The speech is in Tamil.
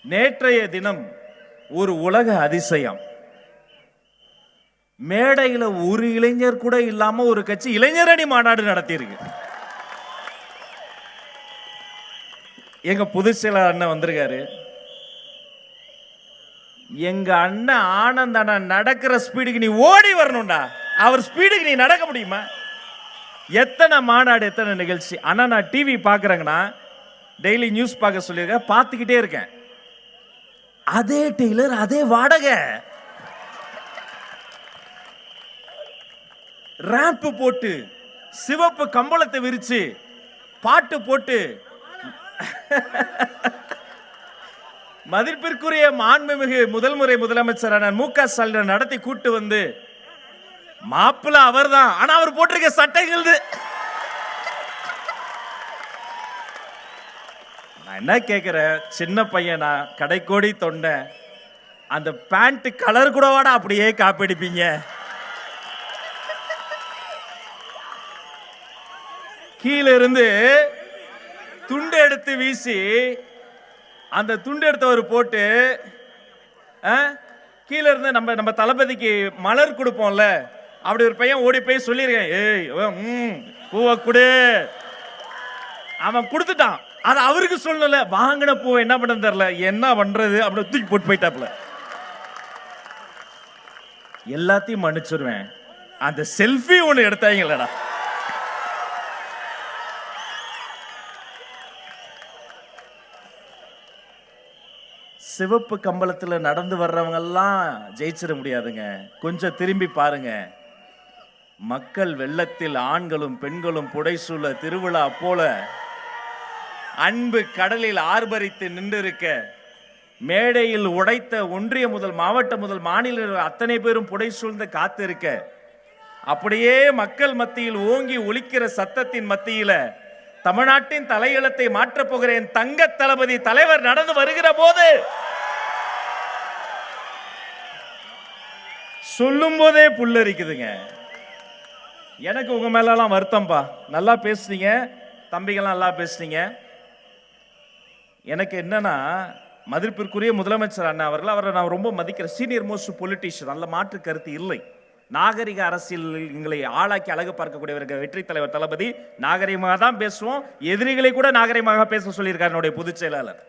நேற்றைய தினம் ஒரு உலக அதிசயம். மேடையில் ஒரு இளைஞர் கூட இல்லாம ஒரு கட்சி இளைஞரணி மாநாடு நடத்தியிருக்கு. எங்க பொதுச் செயலாளர் அண்ணன் வந்திருக்காரு. எங்க அண்ணன் ஆனந்த் அண்ணன் நடக்கிற ஸ்பீடுக்கு நீ ஓடி வரணும்டா. அவர் ஸ்பீடுக்கு நீ நடக்க முடியுமா? எத்தனை மாநாடு, எத்தனை நிகழ்ச்சி. ஆனா நான் டிவி பாக்குறேங்கன்னா, டெய்லி நியூஸ் பார்க்க சொல்லியிருக்கேன், பார்த்துக்கிட்டே இருக்கேன். அதே டெய்லர், அதே வாடகை, ரேம்ப் போட்டு சிவப்பு கம்பளத்தை விரிச்சு பாட்டு போட்டு மதிப்பிற்குரிய மாண்புமிகு முதல் முறை முதலமைச்சரான மு.க. ஸ்டாலின் நடத்தி கூட்டு வந்து மாப்பிள்ள அவர் தான். ஆனா அவர் போட்டிருக்க சட்டைகள் நான் என்ன கேட்கிறேன், சின்ன பையனா, கடைக்கோடி தொண்டை, அந்த பேண்ட் கலர் கூடவாட அப்படியே காப்பிடிப்பீங்க. கீழே இருந்து துண்டு எடுத்து வீசி அந்த துண்டு எடுத்தவர் போட்டு கீழே இருந்து நம்ம தளபதிக்கு மலர் கொடுப்போம்ல, அப்படி ஒரு பையன் ஓடி போய் சொல்லியிருக்கேன், ஏய் பூவை கொடு. அவன் கொடுத்துட்டான். அது அவருக்கு சொல்லல, வாங்கின பூவை என்ன பண்ண தெரியல, என்ன பண்றது அப்படி தூக்கி போட்டு போயிட்டாப்ல. எல்லாத்தையும் மன்னிச்சிருவேன், அந்த செல்ஃபி ஒண்ணு எடுத்தாங்களடா. சிவப்பு கம்பளத்தில் நடந்து வர்றவங்க எல்லாம் ஜெயிச்சிட முடியாதுங்க. கொஞ்சம் திரும்பி பாருங்க. மக்கள் வெள்ளத்தில் ஆண்களும் பெண்களும் புடைசூழ திருவிழா போல அன்பு கடலில் ஆர்ப்பரித்து நின்றிருக்க, மேடையில் உடைத்த ஒன்றிய முதல் மாவட்ட முதல் மாநில அத்தனை பேரும் புடைசூழ்ந்து காத்திருக்க, அப்படியே மக்கள் மத்தியில் ஓங்கி ஒலிக்கிற சத்தத்தின் மத்தியில தமிழ்நாட்டின் தலையெழுத்தை மாற்றப் போகிற என் தங்க தளபதி தலைவர் நடந்து வருகிற போது சொல்லும் போதே புல்லரிக்குதுங்க. எனக்கு உங்க மேலாம் வருத்தம்பா. நல்லா பேசுனீங்க தம்பிகள்லாம், நல்லா பேசுனீங்க. எனக்கு என்னன்னா, மதிப்பிற்குரிய முதலமைச்சர் அண்ணா அவரை நான் ரொம்ப மதிக்கிற சீனியர் மோஸ்ட் பொலிட்டீஷியன், நல்ல மாற்று கருத்து இல்லை. நாகரிக அரசியல் எங்களை ஆளாக்கி அழகு பார்க்கக்கூடியவர்கள் வெற்றி தலைவர் தளபதி. நாகரிகமாக தான் பேசுவோம், எதிரிகளை கூட நாகரிகமாக பேச சொல்லியிருக்காரு என்னுடைய பொதுச் செயலாளர்.